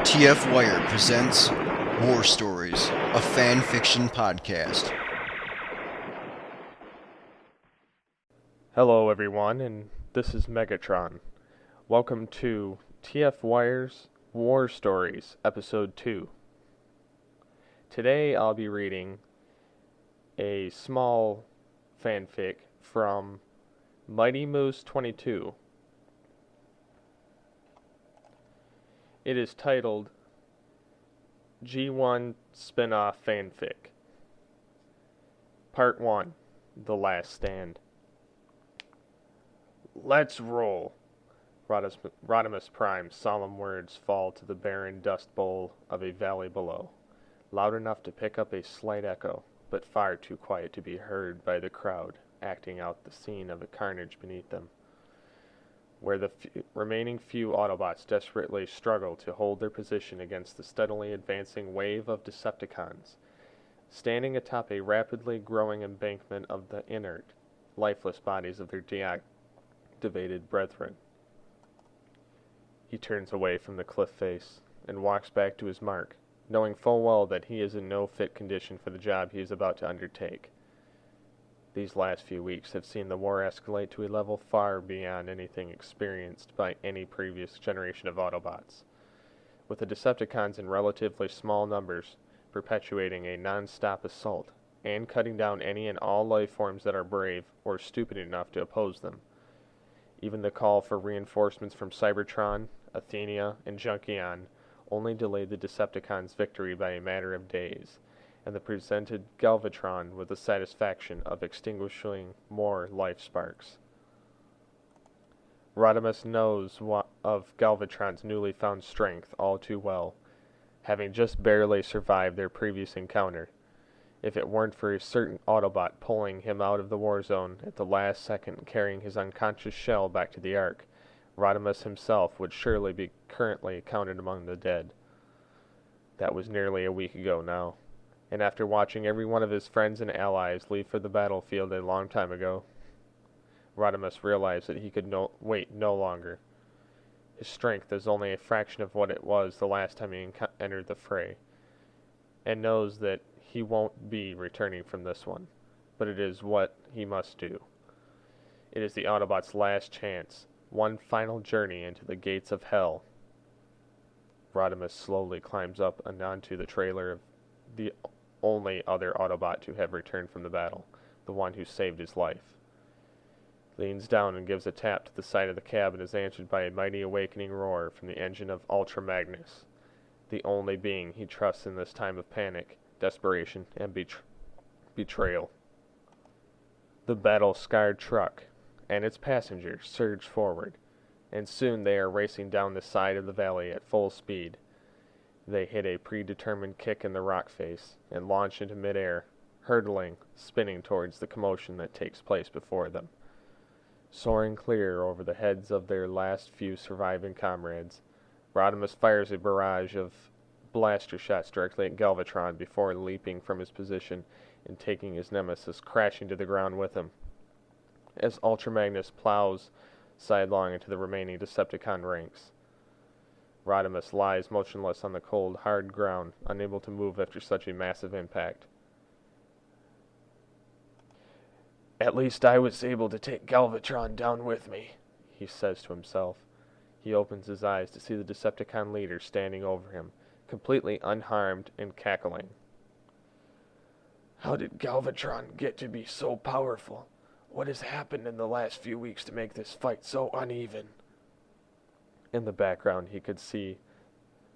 TF Wire presents War Stories, a fan fiction podcast. Hello everyone, and this is Megatron. Welcome to TF Wire's War Stories, Episode 2. Today I'll be reading a small fanfic from Mighty Moose 22. It is titled G1 Spin-Off Fanfic. Part 1, The Last Stand. Let's roll. Rodimus Prime's solemn words fall to the barren dust bowl of a valley below, loud enough to pick up a slight echo, but far too quiet to be heard by the crowd acting out the scene of the carnage beneath them, where the remaining few Autobots desperately struggle to hold their position against the steadily advancing wave of Decepticons, standing atop a rapidly growing embankment of the inert, lifeless bodies of their deactivated brethren. He turns away from the cliff face and walks back to his mark, knowing full well that he is in no fit condition for the job he is about to undertake. These last few weeks have seen the war escalate to a level far beyond anything experienced by any previous generation of Autobots, with the Decepticons in relatively small numbers perpetuating a non-stop assault and cutting down any and all life forms that are brave or stupid enough to oppose them. Even the call for reinforcements from Cybertron, Athenia, and Junkion only delayed the Decepticons' victory by a matter of days, and they presented Galvatron with the satisfaction of extinguishing more life sparks. Rodimus knows of Galvatron's newly found strength all too well, having just barely survived their previous encounter. If it weren't for a certain Autobot pulling him out of the war zone at the last second and carrying his unconscious shell back to the Ark, Rodimus himself would surely be currently counted among the dead. That was nearly a week ago now, and after watching every one of his friends and allies leave for the battlefield a long time ago, Rodimus realized that he could wait no longer. His strength is only a fraction of what it was the last time he entered the fray, and knows that he won't be returning from this one, but it is what he must do. It is the Autobots' last chance, one final journey into the gates of hell. Rodimus slowly climbs up and onto the trailer of the only other Autobot to have returned from the battle, the one who saved his life. Leans down and gives a tap to the side of the cab and is answered by a mighty awakening roar from the engine of Ultra Magnus, the only being he trusts in this time of panic, desperation, and betrayal. The battle-scarred truck and its passengers surge forward, and soon they are racing down the side of the valley at full speed. They hit a predetermined kick in the rock face and launch into midair, hurtling, spinning towards the commotion that takes place before them. Soaring clear over the heads of their last few surviving comrades, Rodimus fires a barrage of blaster shots directly at Galvatron before leaping from his position and taking his nemesis crashing to the ground with him. As Ultra Magnus plows sidelong into the remaining Decepticon ranks, Rodimus lies motionless on the cold, hard ground, unable to move after such a massive impact. "At least I was able to take Galvatron down with me," he says to himself. He opens his eyes to see the Decepticon leader standing over him, completely unharmed and cackling. "How did Galvatron get to be so powerful? What has happened in the last few weeks to make this fight so uneven?" In the background, he could see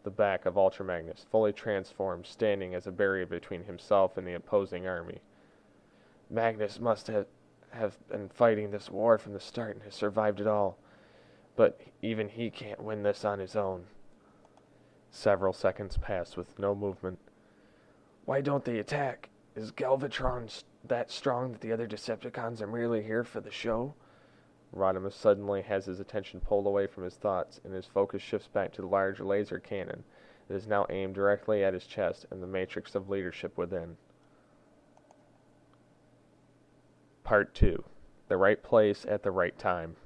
the back of Ultra Magnus, fully transformed, standing as a barrier between himself and the opposing army. "Magnus must have been fighting this war from the start and has survived it all. But even he can't win this on his own." Several seconds pass with no movement. "Why don't they attack? Is Galvatron that strong that the other Decepticons are merely here for the show?" Rodimus suddenly has his attention pulled away from his thoughts, and his focus shifts back to the large laser cannon that is now aimed directly at his chest and the matrix of leadership within. Part 2. The Right Place at the Right Time.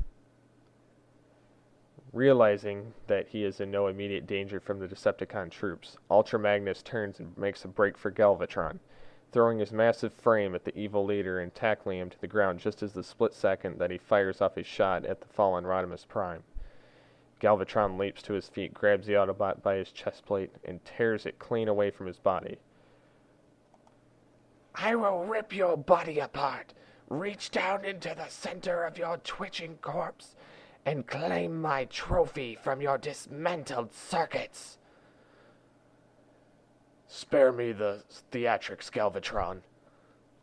Realizing that he is in no immediate danger from the Decepticon troops, Ultra Magnus turns and makes a break for Galvatron, throwing his massive frame at the evil leader and tackling him to the ground just as the split second that he fires off his shot at the fallen Rodimus Prime. Galvatron leaps to his feet, grabs the Autobot by his chest plate, and tears it clean away from his body. I will rip your body apart, reach down into the center of your twitching corpse, and claim my trophy from your dismantled circuits. Spare me the theatrics, Galvatron.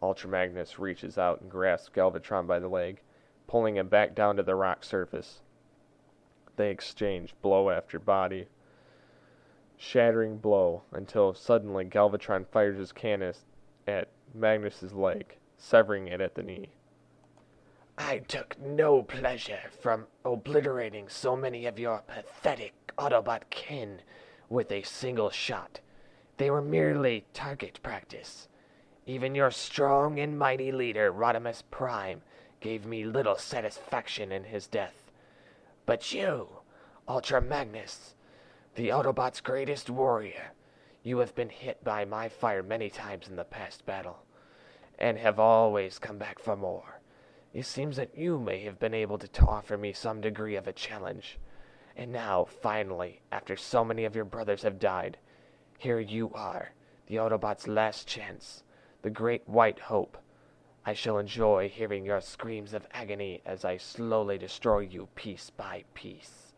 Ultra Magnus reaches out and grasps Galvatron by the leg, pulling him back down to the rock surface. They exchange blow after body, shattering blow, until suddenly Galvatron fires his cannon at Magnus's leg, severing it at the knee. I took no pleasure from obliterating so many of your pathetic Autobot kin with a single shot. They were merely target practice. Even your strong and mighty leader, Rodimus Prime, gave me little satisfaction in his death. But you, Ultra Magnus, the Autobots' greatest warrior, you have been hit by my fire many times in the past battle, and have always come back for more. It seems that you may have been able to offer me some degree of a challenge. And now, finally, after so many of your brothers have died, here you are, the Autobots' last chance, the great white hope. I shall enjoy hearing your screams of agony as I slowly destroy you piece by piece.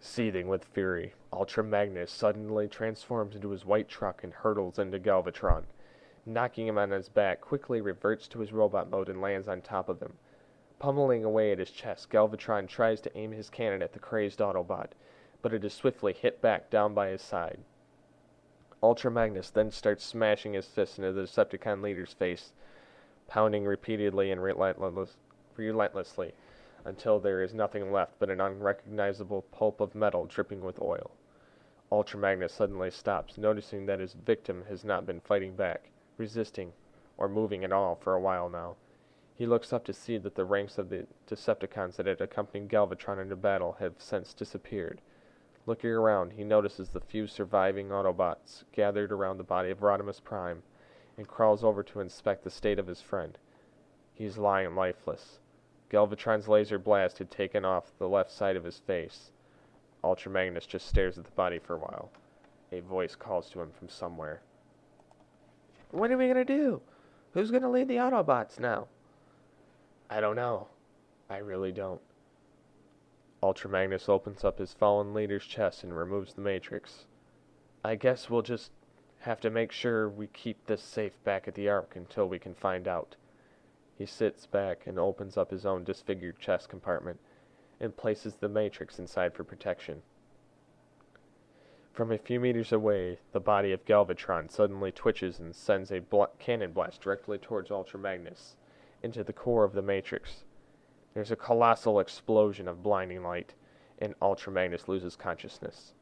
Seething with fury, Ultra Magnus suddenly transforms into his white truck and hurtles into Galvatron. Knocking him on his back, quickly reverts to his robot mode and lands on top of him. Pummeling away at his chest, Galvatron tries to aim his cannon at the crazed Autobot, but it is swiftly hit back down by his side. Ultra Magnus then starts smashing his fist into the Decepticon leader's face, pounding repeatedly and relentlessly, until there is nothing left but an unrecognizable pulp of metal dripping with oil. Ultra Magnus suddenly stops, noticing that his victim has not been fighting back, resisting, or moving at all for a while now. He looks up to see that the ranks of the Decepticons that had accompanied Galvatron into battle have since disappeared. Looking around, he notices the few surviving Autobots gathered around the body of Rodimus Prime, and crawls over to inspect the state of his friend. He is lying lifeless. Galvatron's laser blast had taken off the left side of his face. Ultra Magnus just stares at the body for a while. A voice calls to him from somewhere. What are we gonna do? Who's gonna lead the Autobots now? I don't know. I really don't. Ultra Magnus opens up his fallen leader's chest and removes the Matrix. I guess we'll just have to make sure we keep this safe back at the Ark until we can find out. He sits back and opens up his own disfigured chest compartment and places the Matrix inside for protection. From a few meters away, the body of Galvatron suddenly twitches and sends a cannon blast directly towards Ultra Magnus, into the core of the Matrix. There's a colossal explosion of blinding light, and Ultra Magnus loses consciousness.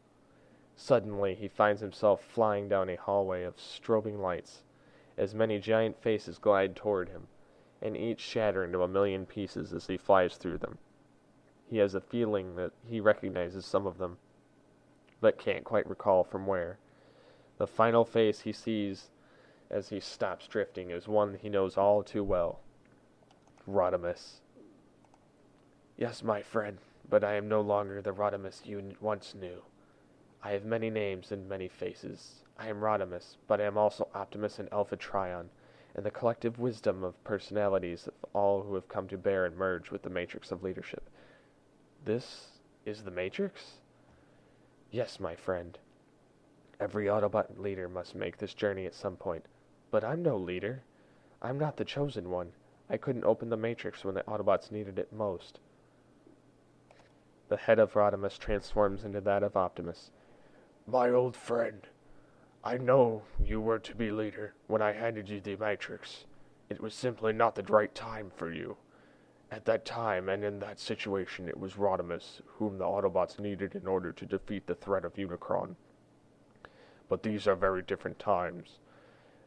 Suddenly, he finds himself flying down a hallway of strobing lights, as many giant faces glide toward him, and each shatter into a million pieces as he flies through them. He has a feeling that he recognizes some of them, but can't quite recall from where. The final face he sees as he stops drifting is one he knows all too well. Rodimus. Yes, my friend, but I am no longer the Rodimus you once knew. I have many names and many faces. I am Rodimus, but I am also Optimus and Alpha Trion, and the collective wisdom of personalities of all who have come to bear and merge with the Matrix of leadership. This is the Matrix? Yes, my friend. Every Autobot leader must make this journey at some point, but I'm no leader. I'm not the chosen one. I couldn't open the Matrix when the Autobots needed it most. The head of Rodimus transforms into that of Optimus. My old friend, I know you were to be leader when I handed you the Matrix. It was simply not the right time for you. At that time and in that situation, it was Rodimus whom the Autobots needed in order to defeat the threat of Unicron. But these are very different times,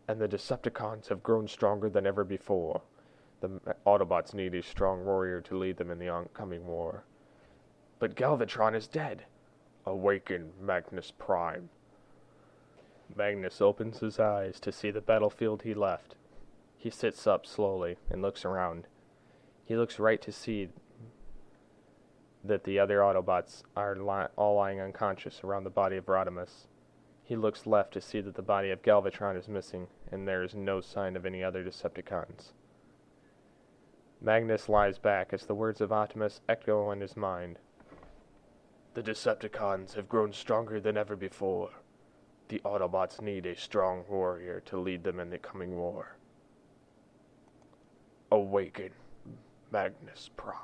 and the Decepticons have grown stronger than ever before. The Autobots need a strong warrior to lead them in the oncoming war. But Galvatron is dead. Awaken, Magnus Prime. Magnus opens his eyes to see the battlefield he left. He sits up slowly and looks around. He looks right to see that the other Autobots are all lying unconscious around the body of Rodimus. He looks left to see that the body of Galvatron is missing, and there is no sign of any other Decepticons. Magnus lies back as the words of Optimus echo in his mind. The Decepticons have grown stronger than ever before. The Autobots need a strong warrior to lead them in the coming war. Awaken, Magnus Prime.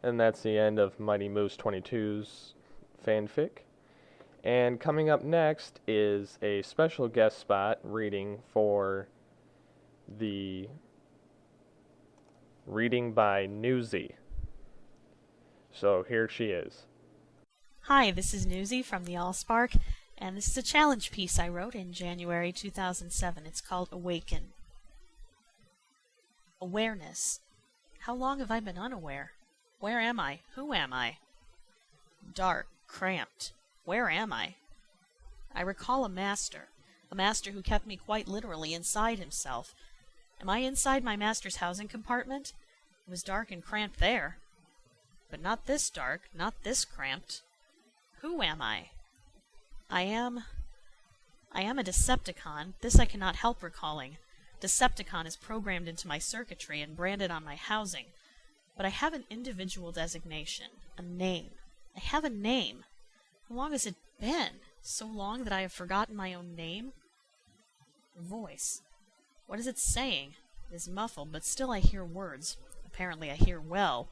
And that's the end of Mighty Moose 22's fanfic. And coming up next is a special guest spot reading for the reading by Newsy. So here she is. Hi, this is Newsy from the Allspark, and this is a challenge piece I wrote in January 2007. It's called Awaken. Awareness. How long have I been unaware? Where am I? Who am I? Dark, cramped. Where am I? I recall a master who kept me quite literally inside himself. Am I inside my master's housing compartment? It was dark and cramped there. But not this dark, not this cramped. Who am I? I am a Decepticon. This I cannot help recalling. Decepticon is programmed into my circuitry and branded on my housing. But I have an individual designation, a name. I have a name. How long has it been? So long that I have forgotten my own name? A voice. What is it saying? It is muffled, but still I hear words. Apparently I hear well.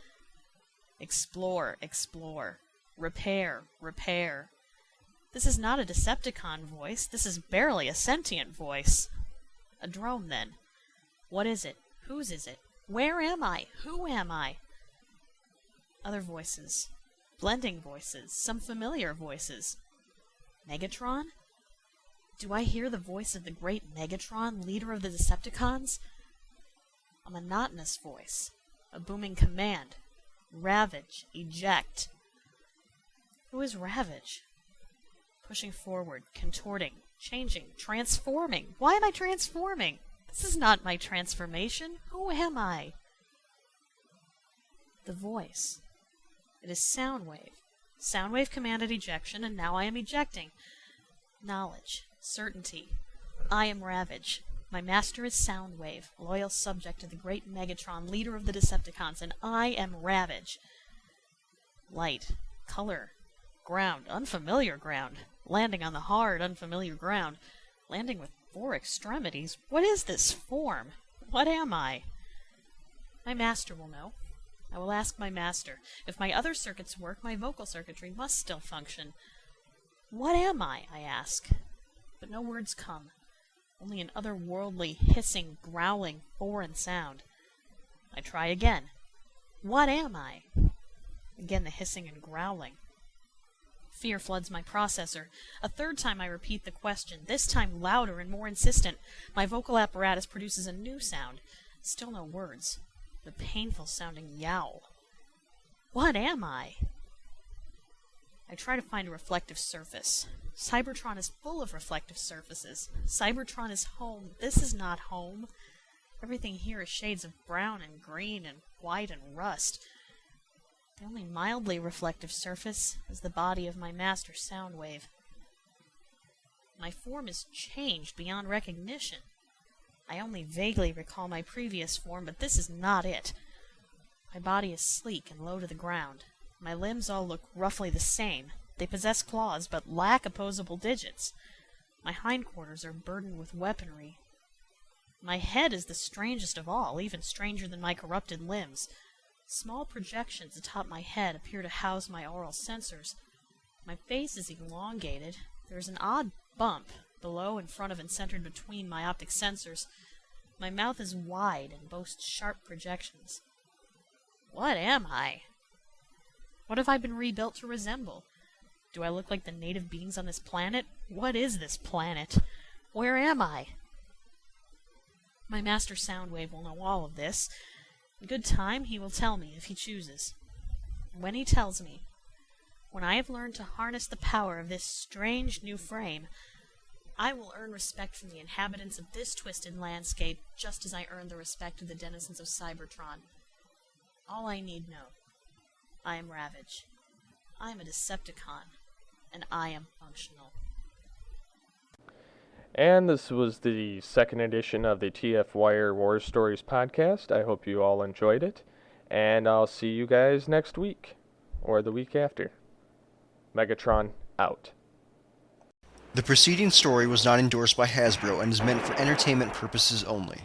Explore, explore. Repair, repair. This is not a Decepticon voice. This is barely a sentient voice. A drone, then. What is it? Whose is it? Where am I? Who am I? Other voices. Blending voices. Some familiar voices. Megatron? Do I hear the voice of the great Megatron, leader of the Decepticons? A monotonous voice. A booming command. Ravage. Eject. Who is Ravage? Pushing forward, contorting, changing, transforming. Why am I transforming? This is not my transformation. Who am I? The voice. It is Soundwave. Soundwave commanded ejection, and now I am ejecting. Knowledge. Certainty. I am Ravage. My master is Soundwave, loyal subject to the great Megatron, leader of the Decepticons, and I am Ravage. Light. Color. Ground. Unfamiliar ground. Landing on the hard, unfamiliar ground. Landing with 4 extremities. What is this form? What am I? My master will know. I will ask my master. If my other circuits work, my vocal circuitry must still function. What am I ask. But no words come. Only an otherworldly, hissing, growling, foreign sound. I try again. What am I? Again the hissing and growling. Fear floods my processor. A third time I repeat the question, this time louder and more insistent. My vocal apparatus produces a new sound. Still no words. The painful sounding yowl. What am I? I try to find a reflective surface. Cybertron is full of reflective surfaces. Cybertron is home. This is not home. Everything here is shades of brown and green and white and rust. The only mildly reflective surface is the body of my master Soundwave. My form is changed beyond recognition. I only vaguely recall my previous form, but this is not it. My body is sleek and low to the ground. My limbs all look roughly the same. They possess claws, but lack opposable digits. My hindquarters are burdened with weaponry. My head is the strangest of all, even stranger than my corrupted limbs. Small projections atop my head appear to house my aural sensors. My face is elongated. There is an odd bump below, in front of, and centered between my optic sensors. My mouth is wide and boasts sharp projections. What am I? What have I been rebuilt to resemble? Do I look like the native beings on this planet? What is this planet? Where am I? My master Soundwave will know all of this. In good time, he will tell me if he chooses. And when he tells me, when I have learned to harness the power of this strange new frame, I will earn respect from the inhabitants of this twisted landscape, just as I earned the respect of the denizens of Cybertron. All I need know. I am Ravage. I am a Decepticon, and I am functional. And this was the second edition of the TF Wire War Stories podcast. I hope you all enjoyed it, and I'll see you guys next week, or the week after. Megatron out. The preceding story was not endorsed by Hasbro and is meant for entertainment purposes only.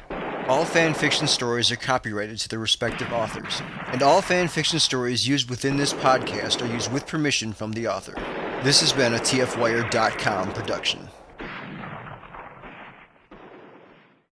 All fanfiction stories are copyrighted to their respective authors, and all fanfiction stories used within this podcast are used with permission from the author. This has been a TFWire.com production.